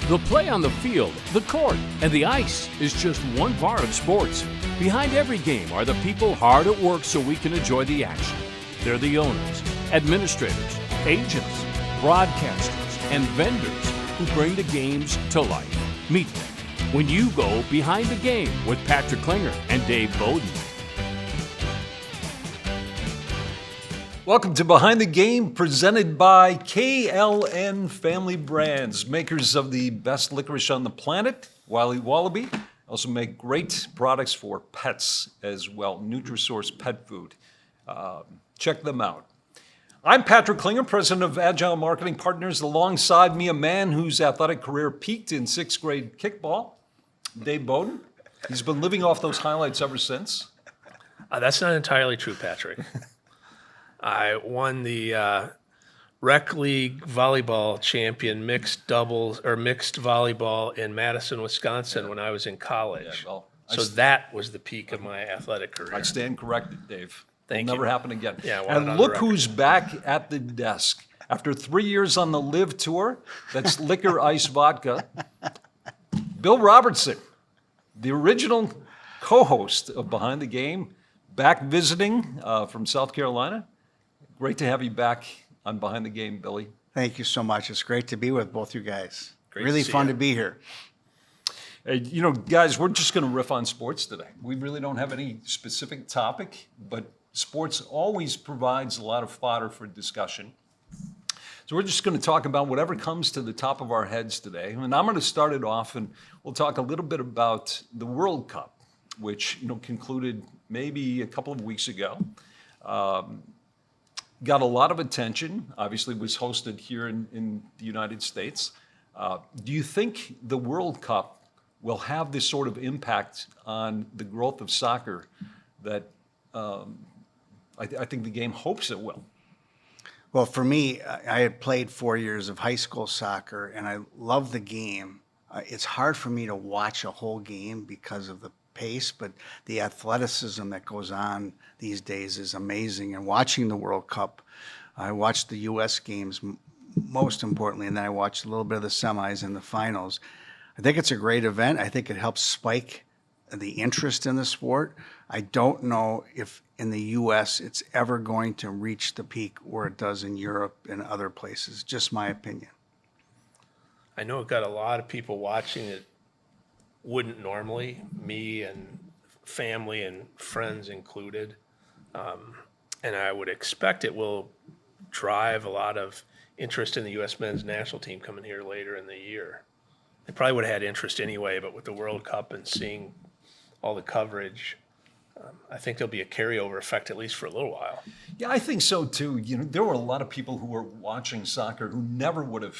The play on the field, the court, and the ice is just one part of sports. Behind every game are the people hard at work so we can enjoy the action. They're the owners, administrators, agents, broadcasters, and vendors who bring the games to life. Meet them when you go Behind the Game with Patrick Klinger and Dave Boden. Welcome to Behind the Game, presented by KLN Family Brands, makers of the best licorice on the planet, Wiley, Wallaby. Also make great products for pets as well, NutriSource pet food. Check them out. I'm Patrick Klinger, president of Agile Marketing Partners. Alongside me, a man whose athletic career peaked in sixth grade kickball, Dave Boden. He's been living off those highlights ever since. That's not entirely true, Patrick. I won the Rec League volleyball champion mixed doubles or mixed volleyball in Madison, Wisconsin when I was in college. Yeah, well, that was the peak of my athletic career. I stand corrected, Dave. Thank It'll you. never happen again. Yeah, I want it and on look the who's back at the desk. After 3 years on the LIV Tour, that's liquor, ice, vodka, Bill Robertson, the original co-host of Behind the Game, back visiting from South Carolina. Great to have you back on Behind the Game, Billy. Thank you so much. It's great to be with both you guys. Great really to see fun you. to be here. Hey, you know, guys, we're just going to riff on sports today. We really don't have any specific topic, but sports always provides a lot of fodder for discussion. So we're just going to talk about whatever comes to the top of our heads today. And I'm going to start it off, and we'll talk a little bit about the World Cup, which, you know, concluded maybe a couple of weeks ago. Got a lot of attention, obviously was hosted here in the United States. Do you think the World Cup will have this sort of impact on the growth of soccer that I think the game hopes it will? Well, for me, I had played 4 years of high school soccer, and I love the game. It's hard for me to watch a whole game because of the pace, but the athleticism that goes on these days is amazing. And watching the World Cup, I watched the U.S. games most importantly, and then I watched a little bit of the semis and the finals. I think it's a great event. I think it helps spike the interest in the sport. I don't know if in the U.S. it's ever going to reach the peak where it does in Europe and other places. Just my opinion. I know it got a lot of people watching it wouldn't normally, me and family and friends included. And I would expect it will drive a lot of interest in the U.S. men's national team coming here later in the year. They probably would have had interest anyway, but with the World Cup and seeing all the coverage, I think there'll be a carryover effect at least for a little while. Yeah, I think so too. You know, there were a lot of people who were watching soccer who never would have,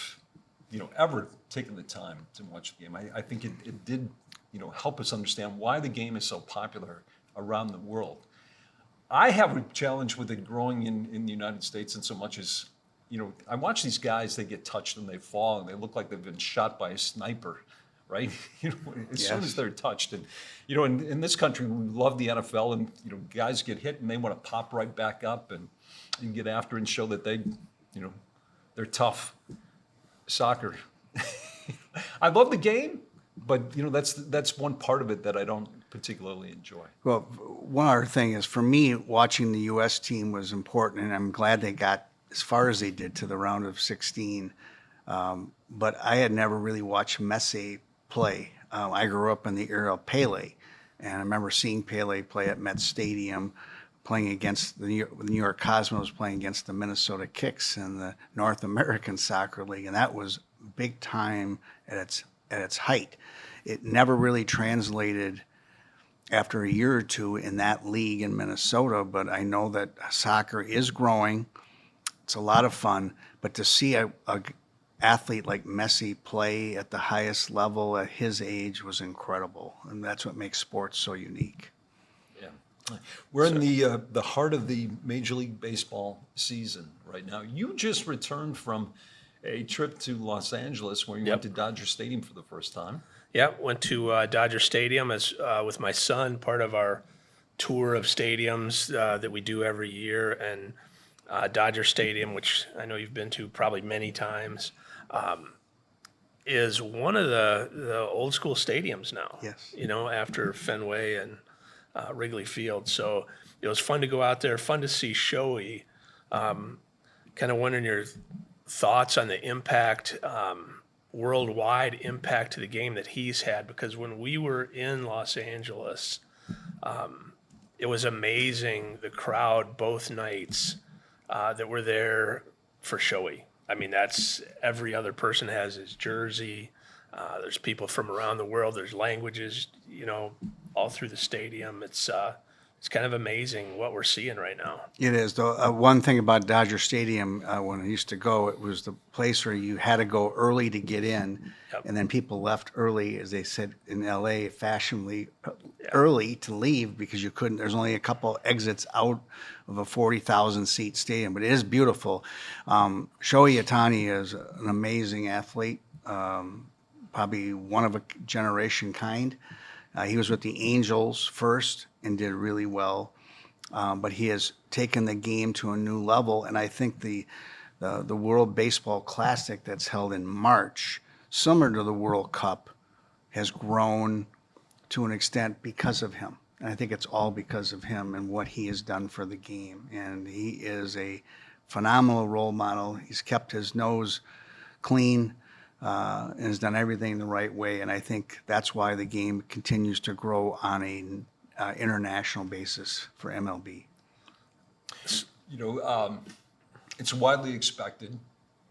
you know, ever taken the time to watch the game. I think it did, you know, help us understand why the game is so popular around the world. I have a challenge with it growing in the United States in so much as, you know, I watch these guys, they get touched and they fall and they look like they've been shot by a sniper, right? You know, as soon as they're touched. And, you know, in this country, we love the NFL and, you know, guys get hit and they want to pop right back up and get after and show that they, you know, they're tough. Soccer. I love the game, but, you know, that's one part of it that I don't particularly enjoy. Well, one other thing is, for me, watching the U.S. team was important, and I'm glad they got as far as they did to the round of 16. But I had never really watched Messi play. I grew up in the era of Pele, and I remember seeing Pele play at Met Stadium, playing against the New York Cosmos, playing against the Minnesota Kicks in the North American Soccer League, and that was big time at its height. It never really translated after a year or two in that league in Minnesota, but I know that soccer is growing. It's a lot of fun, but to see a athlete like Messi play at the highest level at his age was incredible, and that's what makes sports so unique. We're in the heart of the Major League Baseball season right now. You just returned from a trip to Los Angeles where you went to Dodger Stadium for the first time. Yeah, went to Dodger Stadium as with my son, part of our tour of stadiums that we do every year. And Dodger Stadium, which I know you've been to probably many times, is one of the old school stadiums now. Yes. You know, after Fenway and Wrigley Field. So it was fun to go out there, fun to see Shoei. Kind of wondering your thoughts on the impact, worldwide impact to the game that he's had, because when we were in Los Angeles, it was amazing, the crowd both nights that were there for Shoei. I mean, that's every other person has his jersey. There's people from around the world. There's languages, you know, all through the stadium. It's kind of amazing what we're seeing right now. It is. The one thing about Dodger Stadium, when I used to go, it was the place where you had to go early to get in, Yep. and then people left early, as they said in L.A., fashionably early to leave because you couldn't. There's only a couple exits out of a 40,000 seat stadium, but it is beautiful. Shohei Ohtani is an amazing athlete, probably one of a generation kind. He was with the Angels first and did really well, but he has taken the game to a new level. And I think the World Baseball Classic that's held in March, similar to the World Cup, has grown to an extent because of him. And I think it's all because of him and what he has done for the game. And he is a phenomenal role model. He's kept his nose clean. And has done everything the right way, and I think that's why the game continues to grow on a international basis for MLB. You know, it's widely expected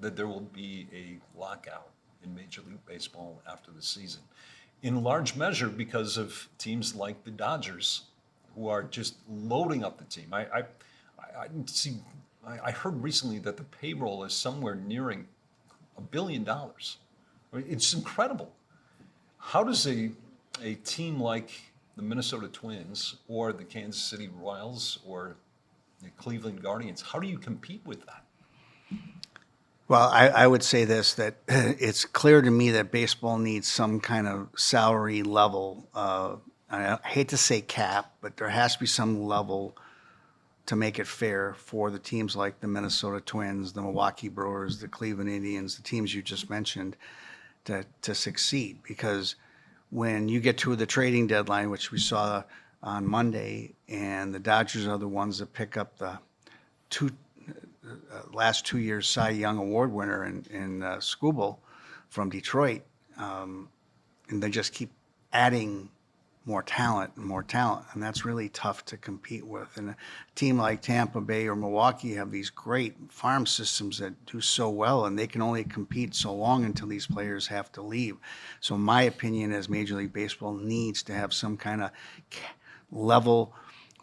that there will be a lockout in Major League Baseball after the season, in large measure because of teams like the Dodgers, who are just loading up the team. I heard recently that the payroll is somewhere nearing $1 billion. It's incredible. How does a team like the Minnesota Twins or the Kansas City Royals or the Cleveland Guardians, how do you compete with that? Well, I would say this, that it's clear to me that baseball needs some kind of salary level. I hate to say cap, but there has to be some level to make it fair for the teams like the Minnesota Twins, the Milwaukee Brewers, the Cleveland Indians, the teams you just mentioned, to succeed. Because when you get to the trading deadline, which we saw on Monday, and the Dodgers are the ones that pick up the last 2 years Cy Young Award winner in Skubal from Detroit, and they just keep adding more talent, and that's really tough to compete with. And a team like Tampa Bay or Milwaukee have these great farm systems that do so well, and they can only compete so long until these players have to leave. So my opinion is Major League Baseball needs to have some kind of level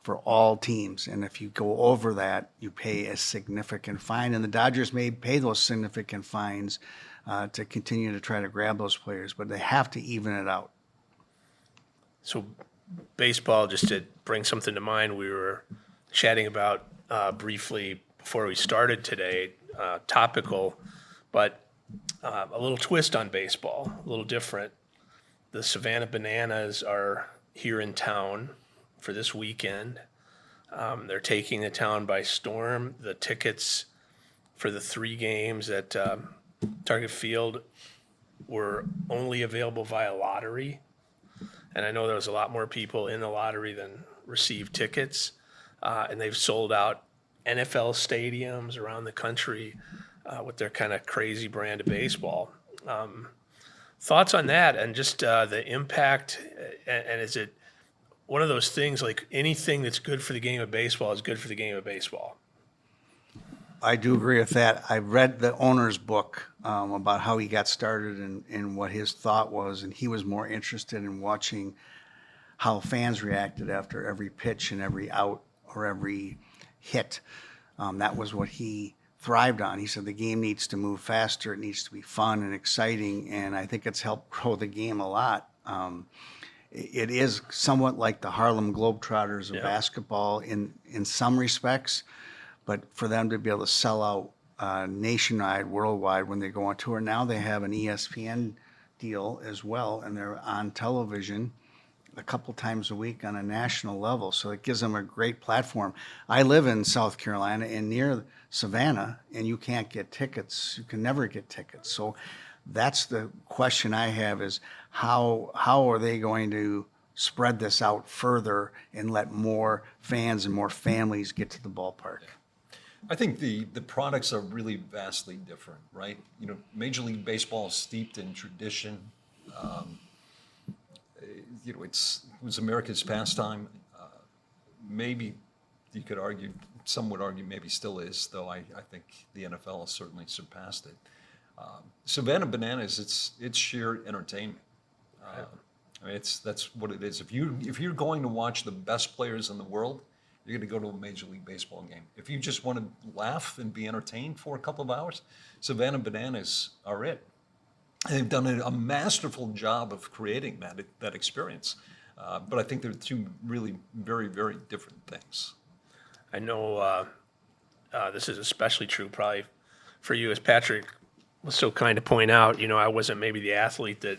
for all teams, and if you go over that, you pay a significant fine, and the Dodgers may pay those significant fines to continue to try to grab those players, but they have to even it out. So baseball, just to bring something to mind, we were chatting about briefly before we started today, topical, but a little twist on baseball, a little different. The Savannah Bananas are here in town for this weekend. They're taking the town by storm. The tickets for the 3 games at Target Field were only available via lottery. And I know there was a lot more people in the lottery than received tickets. And they've sold out NFL stadiums around the country with their kind of crazy brand of baseball. Thoughts on that and just the impact? And is it one of those things like anything that's good for the game of baseball is good for the game of baseball? I do agree with that. I read the owner's book about how he got started and what his thought was, and he was more interested in watching how fans reacted after every pitch and every out or every hit. That was what he thrived on. He said the game needs to move faster, it needs to be fun and exciting, and I think it's helped grow the game a lot. It is somewhat like the Harlem Globetrotters of basketball in some respects. But for them to be able to sell out nationwide, worldwide, when they go on tour, now they have an ESPN deal as well, and they're on television a couple times a week on a national level. So it gives them a great platform. I live in South Carolina and near Savannah, and you can't get tickets. You can never get tickets. So that's the question I have is how are they going to spread this out further and let more fans and more families get to the ballpark? I think the products are really vastly different, right? You know, Major League Baseball is steeped in tradition. You know, it was America's pastime. Maybe you could argue, some would argue maybe still is, though I think the NFL has certainly surpassed it. Savannah Bananas, it's sheer entertainment. I mean, that's what it is. If you're going to watch the best players in the world, you're going to go to a Major League Baseball game. If you just want to laugh and be entertained for a couple of hours, Savannah Bananas are it. And they've done a masterful job of creating that experience. But I think they're two really very, very different things. I know this is especially true probably for you, as Patrick was so kind to point out. You know, I wasn't maybe the athlete that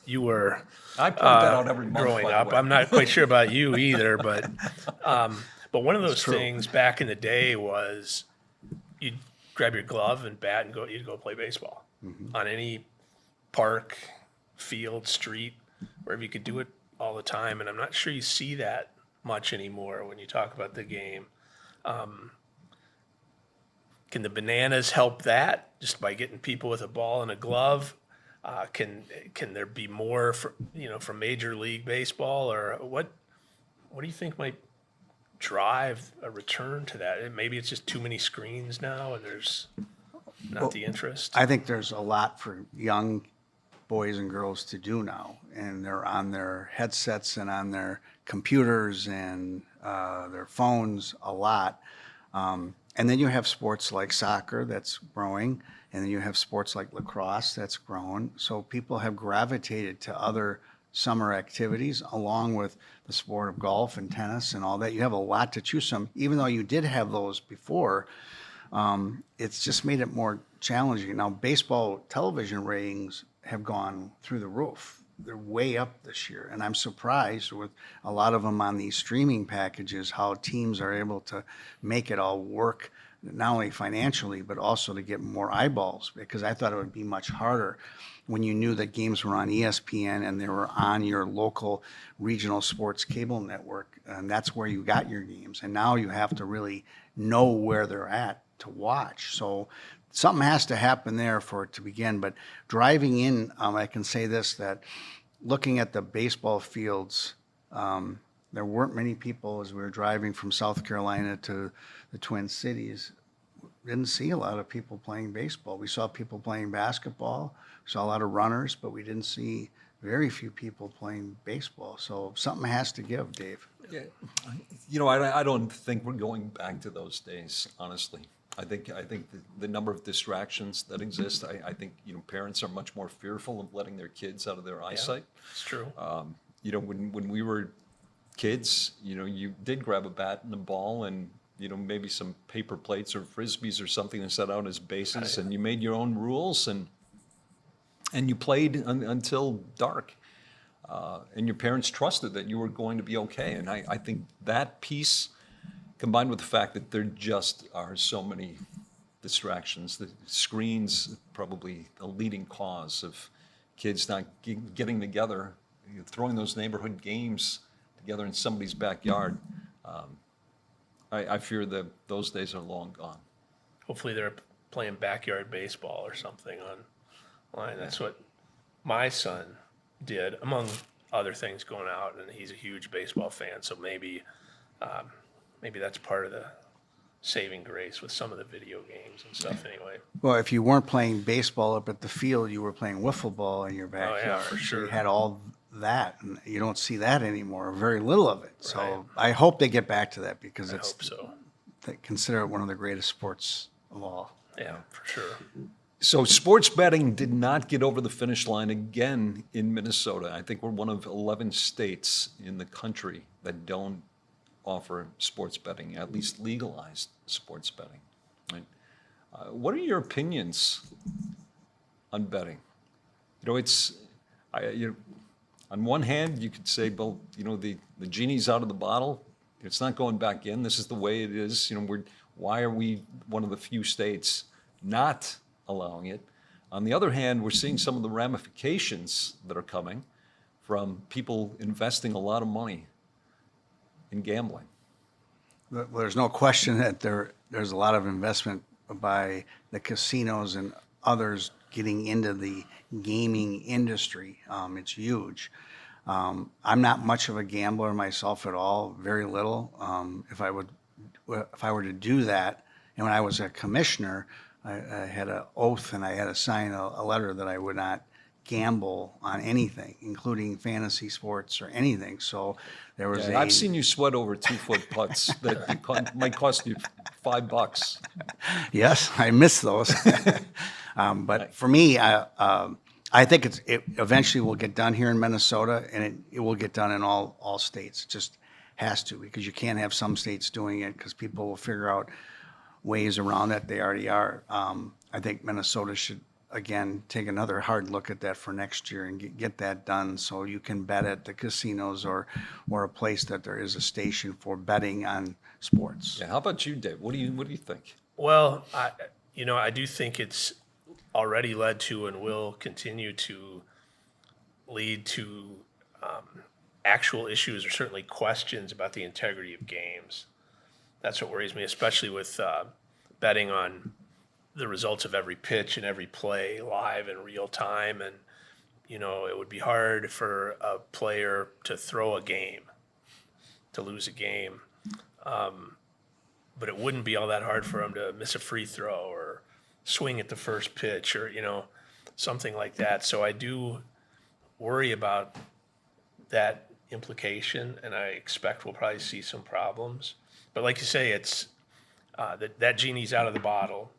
you were. I point that out every month. Growing by the up, way. I'm not quite sure about you either, but one of those things back in the day was you'd grab your glove and bat and you'd go play baseball on any park, field, street, wherever you could do it all the time. And I'm not sure you see that much anymore when you talk about the game. Can the Bananas help that just by getting people with a ball and a glove? Can there be more from Major League Baseball, or what do you think might drive a return to that? Maybe it's just too many screens now and there's not the interest. I think there's a lot for young boys and girls to do now, and they're on their headsets and on their computers and their phones a lot. And then you have sports like soccer that's growing, and then you have sports like lacrosse that's grown. So people have gravitated to other summer activities along with the sport of golf and tennis and all that. You have a lot to choose from. Even though you did have those before, it's just made it more challenging. Now, baseball television ratings have gone through the roof. They're way up this year, and I'm surprised with a lot of them on these streaming packages how teams are able to make it all work, not only financially but also to get more eyeballs, because I thought it would be much harder when you knew that games were on ESPN and they were on your local regional sports cable network, and that's where you got your games. And now you have to really know where they're at to watch. So something has to happen there for it to begin. But driving in, I can say this, that looking at the baseball fields, there weren't many people as we were driving from South Carolina to the Twin Cities. Didn't see a lot of people playing baseball. We saw people playing basketball, we saw a lot of runners, but we didn't see very few people playing baseball. So something has to give, Dave. Yeah. You know, I don't think we're going back to those days, honestly. I think the number of distractions that exist, I think, you know, parents are much more fearful of letting their kids out of their eyesight. It's true. You know, when we were kids, you know, you did grab a bat and a ball and, you know, maybe some paper plates or frisbees or something to set out as bases, and you made your own rules and you played until dark. And your parents trusted that you were going to be okay. And I think that piece, combined with the fact that there just are so many distractions, the screens probably a leading cause of kids not getting together, throwing those neighborhood games together in somebody's backyard. I fear that those days are long gone. Hopefully they're playing backyard baseball or something online. That's what my son did, among other things, going out, and he's a huge baseball fan, so maybe that's part of the saving grace with some of the video games and stuff anyway. Well, if you weren't playing baseball up at the field, you were playing wiffle ball in your backyard. Oh, yeah, for sure. So you had all that, and you don't see that anymore, or very little of it. So Right. I hope they get back to that, because I it's hope so. they consider it one of the greatest sports of all. Yeah, for sure. So sports betting did not get over the finish line again in Minnesota. I think we're one of 11 states in the country that don't offer sports betting, at least legalized sports betting. Right? What are your opinions on betting? You know, on one hand, you could say, well, you know, the genie's out of the bottle. It's not going back in. This is the way it is. You know, why are we one of the few states not allowing it? On the other hand, we're seeing some of the ramifications that are coming from people investing a lot of money in gambling. Well, there's no question that there's a lot of investment by the casinos and others getting into the gaming industry. It's huge. I'm not much of a gambler myself at all, very little. If I were to do that, and when I was a commissioner, I had an oath and I had to sign a letter that I would not gamble on anything, including fantasy sports or anything. So there was I've seen you sweat over 2-foot putts that might cost you $5. Yes, I miss those. But for me, I think it eventually will get done here in Minnesota, and it will get done in all states. It just has to, because you can't have some states doing it because people will figure out ways around it. They already are. I think Minnesota should, again, take another hard look at that for next year and get that done so you can bet at the casinos or a place that there is a station for betting on sports. Yeah, how about you, Dave? What do you think? Well, I do think it's already led to and will continue to lead to actual issues or certainly questions about the integrity of games. That's what worries me, especially with betting on the results of every pitch and every play live in real time. And, it would be hard for a player to throw a game, to lose a game. But it wouldn't be all that hard for him to miss a free throw or swing at the first pitch or, something like that. So I do worry about that implication, and I expect we'll probably see some problems. But like you say, it's that genie's out of the bottle.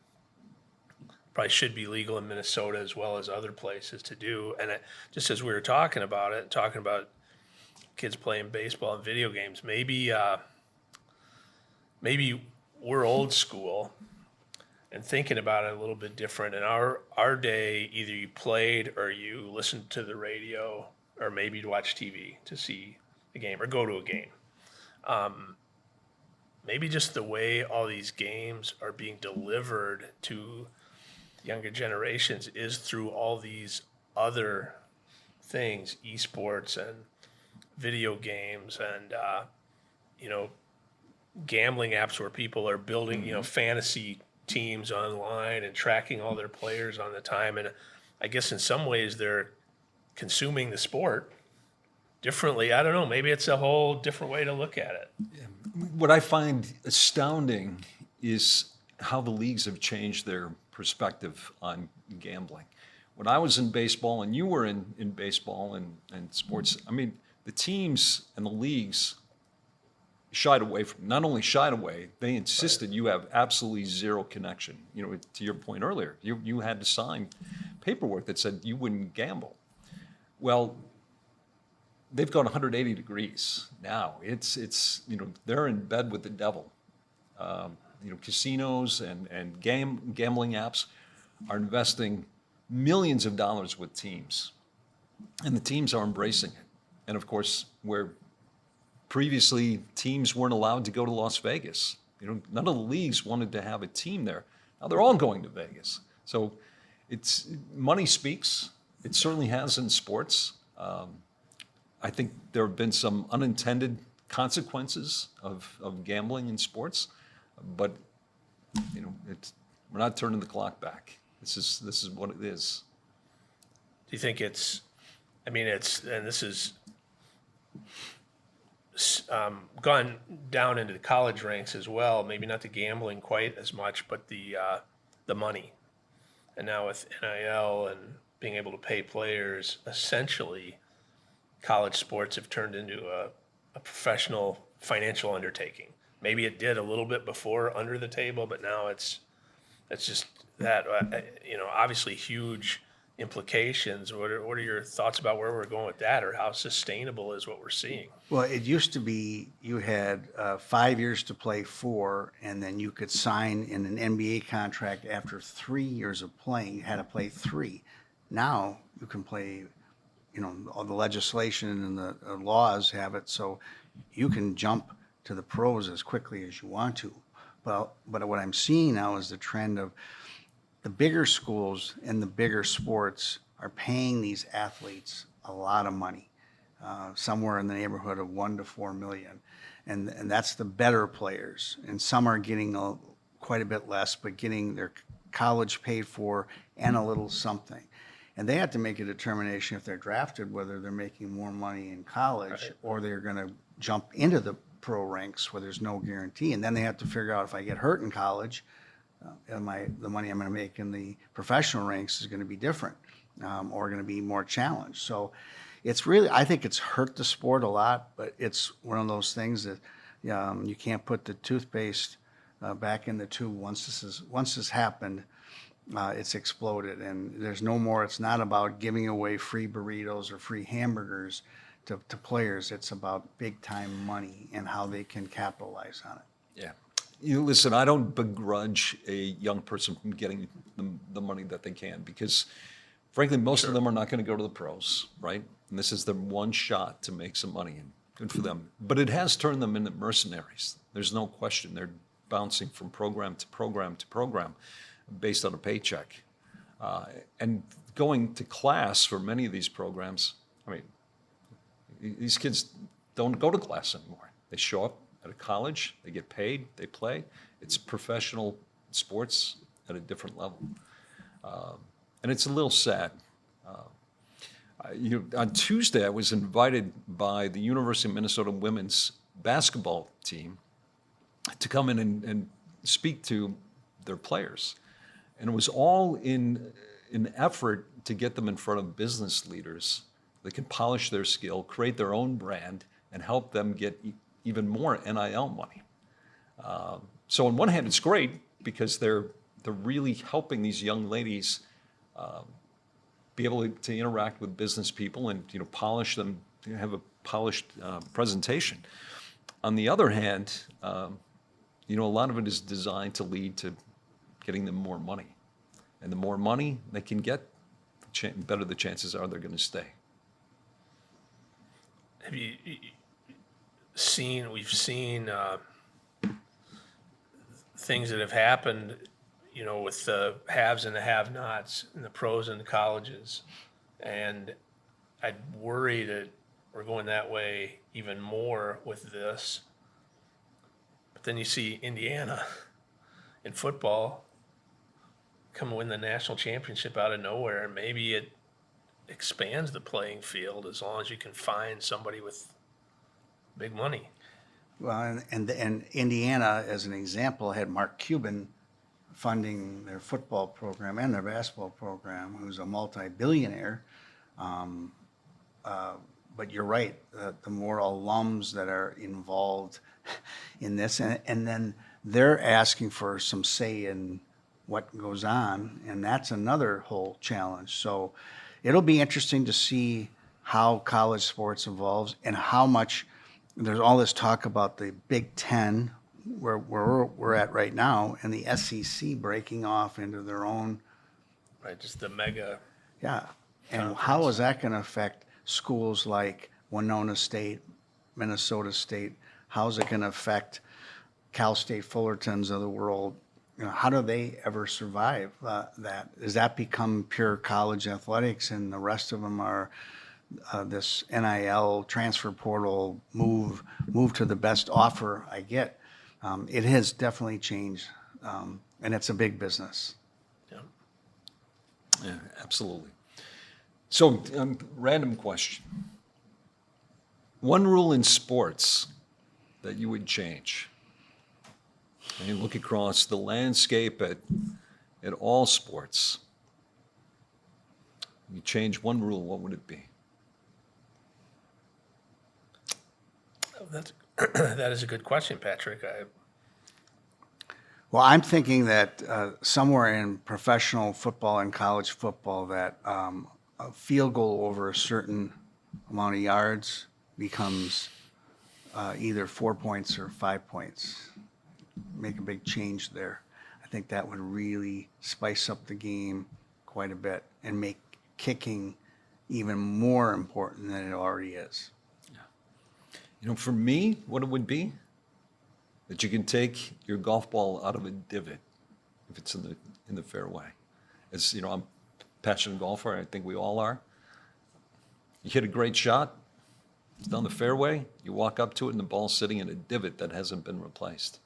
Probably should be legal in Minnesota as well as other places to do. And just as we were talking about kids playing baseball and video games, maybe we're old school and thinking about it a little bit different. In our day, either you played or you listened to the radio or maybe you'd watch TV to see a game or go to a game. Maybe just the way all these games are being delivered to younger generations is through all these other things, esports and video games and, gambling apps where people are building, fantasy teams online and tracking all their players on the time. And I guess in some ways they're consuming the sport differently. I don't know. Maybe it's a whole different way to look at it. What I find astounding is how the leagues have changed their perspective on gambling. When I was in baseball and you were in baseball and sports, the teams and the leagues shied away from, not only shied away, they insisted you have absolutely zero connection. To your point earlier, you had to sign paperwork that said you wouldn't gamble. Well, they've gone 180 degrees now. It's they're in bed with the devil. Casinos and gambling apps are investing millions of dollars with teams, and the teams are embracing it. And of course, where previously teams weren't allowed to go to Las Vegas, none of the leagues wanted to have a team there. Now they're all going to Vegas. So it's money speaks. It certainly has in sports. I think there have been some unintended consequences of gambling in sports, but we're not turning the clock back. This is what it is. Do you think this is gone down into the college ranks as well, maybe not the gambling quite as much, but the money. And now with NIL and being able to pay players, essentially college sports have turned into a professional financial undertaking. Maybe it did a little bit before under the table, but now it's just that, obviously huge implications. What are your thoughts about where we're going with that, or how sustainable is what we're seeing? Well, it used to be you had 5 years to play 4, and then you could sign in an NBA contract after 3 years of playing. You had to play 3. Now you can play, all the legislation and the laws have it, so you can jump to the pros as quickly as you want to. But what I'm seeing now is the trend of the bigger schools and the bigger sports are paying these athletes a lot of money, somewhere in the neighborhood of 1 to 4 million. And that's the better players. And some are getting quite a bit less, but getting their college paid for and a little something. And they have to make a determination if they're drafted, whether they're making more money in college or they're going to jump into the pro ranks where there's no guarantee. And then they have to figure out, if I get hurt in college, the money I'm going to make in the professional ranks is going to be different, or going to be more challenged. So it's really, I think it's hurt the sport a lot, but it's one of those things that you can't put the toothpaste back in the tube. Once this happened, it's exploded, and there's no more. It's not about giving away free burritos or free hamburgers to players. It's about big time money and how they can capitalize on it. Yeah. Listen, I don't begrudge a young person from getting the money that they can, because frankly, most of them are not going to go to the pros, right? And this is their one shot to make some money, and good for them. But it has turned them into mercenaries. There's no question. They're bouncing from program to program to program based on a paycheck. And going to class for many of these programs, I mean, these kids don't go to class anymore. They show up at a college, they get paid, they play. It's professional sports at a different level. And it's a little sad. On Tuesday, I was invited by the University of Minnesota women's basketball team to come in and speak to their players. And it was all in an effort to get them in front of business leaders that can polish their skill, create their own brand, and help them get even more NIL money. So on one hand, it's great because they're really helping these young ladies be able to interact with business people and polish them, have a polished presentation. On the other hand, a lot of it is designed to lead to getting them more money. And the more money they can get, the better the chances are they're going to stay. Have you seen, we've seen things that have happened, with the haves and the have-nots and the pros and the colleges. And I'd worry that we're going that way even more with this. But then you see Indiana in football come win the national championship out of nowhere, and maybe it expands the playing field as long as you can find somebody with big money. Well, and Indiana, as an example, had Mark Cuban funding their football program and their basketball program, who's a multi-billionaire. But you're right, the more alums that are involved in this, and then they're asking for some say in what goes on, and that's another whole challenge. So it'll be interesting to see how college sports evolves and how much. There's all this talk about the Big Ten, where we're at right now, and the SEC breaking off into their own. Right, just the mega. Yeah, and how is that going to affect schools like Winona State, Minnesota State? How is it going to affect Cal State Fullertons of the world? How do they ever survive that? Does that become pure college athletics, and the rest of them are this NIL transfer portal move to the best offer I get? It has definitely changed, and it's a big business. Yeah, absolutely. So, random question. One rule in sports that you would change? And you look across the landscape at all sports. You change one rule, what would it be? That is a good question, Patrick. Well, I'm thinking that somewhere in professional football and college football, that a field goal over a certain amount of yards becomes either 4 points or 5 points. Make a big change there. I think that would really spice up the game quite a bit and make kicking even more important than it already is. For me, what it would be, that you can take your golf ball out of a divot if it's in the fairway. as you know, I'm a passionate golfer. I think we all are. You hit a great shot. It's down the fairway. You walk up to it, and the ball's sitting in a divot that hasn't been replaced.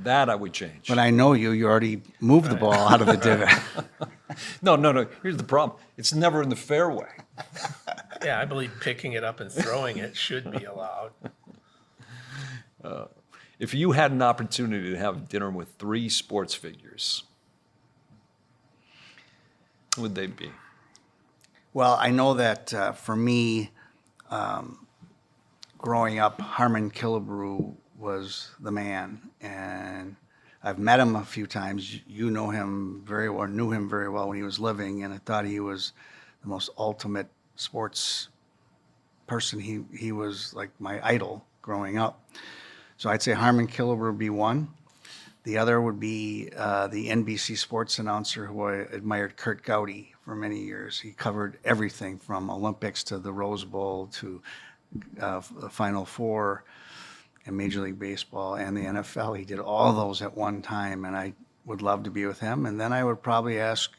That I would change. But I know you already moved the ball out of the divot. No. Here's the problem. It's never in the fairway. Yeah, I believe picking it up and throwing it should be allowed. If you had an opportunity to have dinner with 3 sports figures, who would they be? Well, I know that for me, growing up, Harmon Killebrew was the man, and I've met him a few times. You know him very well, knew him very well when he was living, and I thought he was the most ultimate sports person. He was like my idol growing up. So I'd say Harmon Killebrew would be one. The other would be the NBC sports announcer who I admired, Kurt Gowdy, for many years. He covered everything from Olympics to the Rose Bowl to the Final Four in Major League Baseball and the NFL. He did all those at one time, and I would love to be with him. And then I would probably ask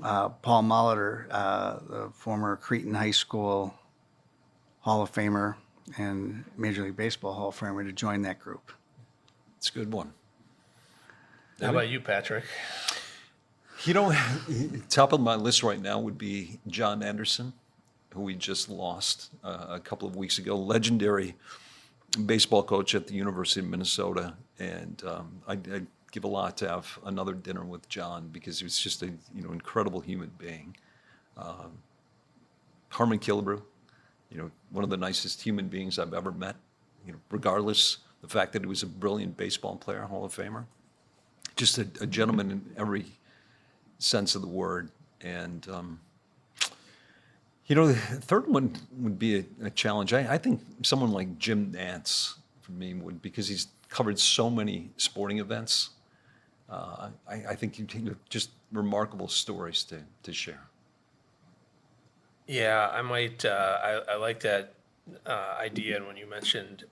Paul Molitor, the former Cretin High School Hall of Famer and Major League Baseball Hall of Famer, to join that group. It's a good one. How about you, Patrick? You know, top of my list right now would be John Anderson, who we just lost a couple of weeks ago. Legendary baseball coach at the University of Minnesota, and I'd give a lot to have another dinner with John because he was just a incredible human being. Harmon Killebrew, one of the nicest human beings I've ever met. Regardless the fact that he was a brilliant baseball player, Hall of Famer, just a gentleman in every sense of the word. And the third one would be a challenge. I think someone like Jim Nantz for me would, because he's covered so many sporting events. I think you just remarkable stories to share. Yeah, I might. I like that idea. And when you mentioned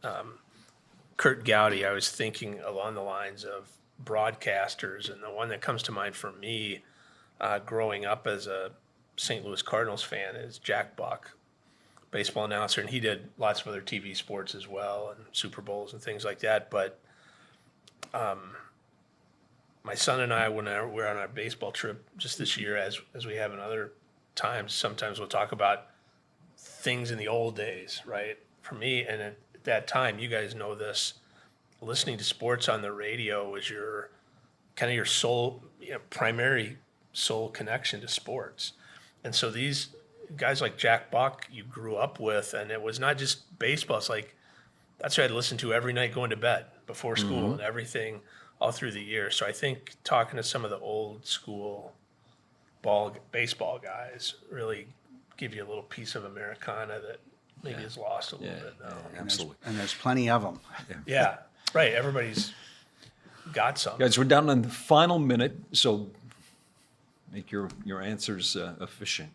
Kurt Gowdy, I was thinking along the lines of broadcasters, and the one that comes to mind for me, growing up as a St. Louis Cardinals fan, is Jack Buck, baseball announcer, and he did lots of other TV sports as well, and Super Bowls and things like that. But my son and I, when we're on our baseball trip just this year, as we have in other times, sometimes we'll talk about things in the old days, right? For me, and at that time, you guys know this, listening to sports on the radio was your kind of your sole, primary soul connection to sports. And so these guys like Jack Buck you grew up with, and it was not just baseball. It's like, that's what I'd listen to every night going to bed before school and everything all through the year. So I think talking to some of the old school baseball guys really give you a little piece of Americana that maybe is lost a little bit now. Absolutely. And there's plenty of them. Yeah, right. Everybody's got some. Guys, we're down on the final minute, so make your answers efficient.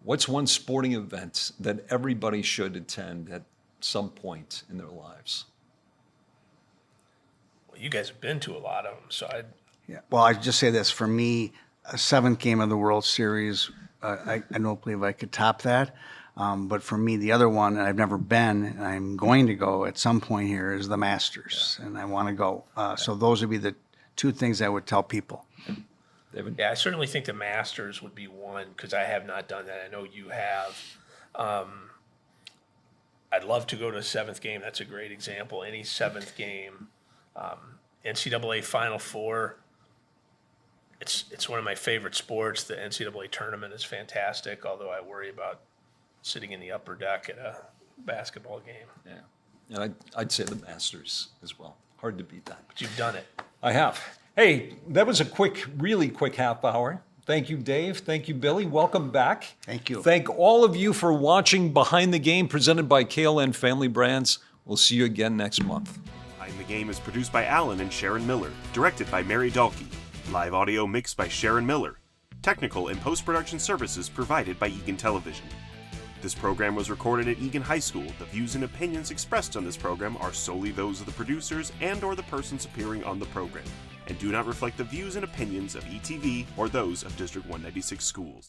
What's one sporting event that everybody should attend at some point in their lives? Well, you guys have been to a lot of them, so Well, I'd just say this. For me, a 7th game of the World Series, I don't believe I could top that. But for me, the other one, and I've never been, and I'm going to go at some point here, is the Masters, and I want to go. So those would be the 2 things I would tell people. David? Yeah, I certainly think the Masters would be one, because I have not done that. I know you have. I'd love to go to a 7th game. That's a great example. Any 7th game. NCAA Final Four. It's one of my favorite sports. The NCAA tournament is fantastic, although I worry about sitting in the upper deck at a basketball game. Yeah, and I'd say the Masters as well. Hard to beat that. But you've done it. I have. Hey, that was a really quick half hour. Thank you, Dave. Thank you, Billy. Welcome back. Thank you. Thank all of you for watching Behind the Game, presented by KLN Family Brands. We'll see you again next month. Behind the Game is produced by Alan and Sharon Miller, directed by Mary Dahlke. Live audio mixed by Sharon Miller. Technical and post-production services provided by Egan Television. This program was recorded at Egan High School. The views and opinions expressed on this program are solely those of the producers and/or the persons appearing on the program, and do not reflect the views and opinions of ETV or those of District 196 schools.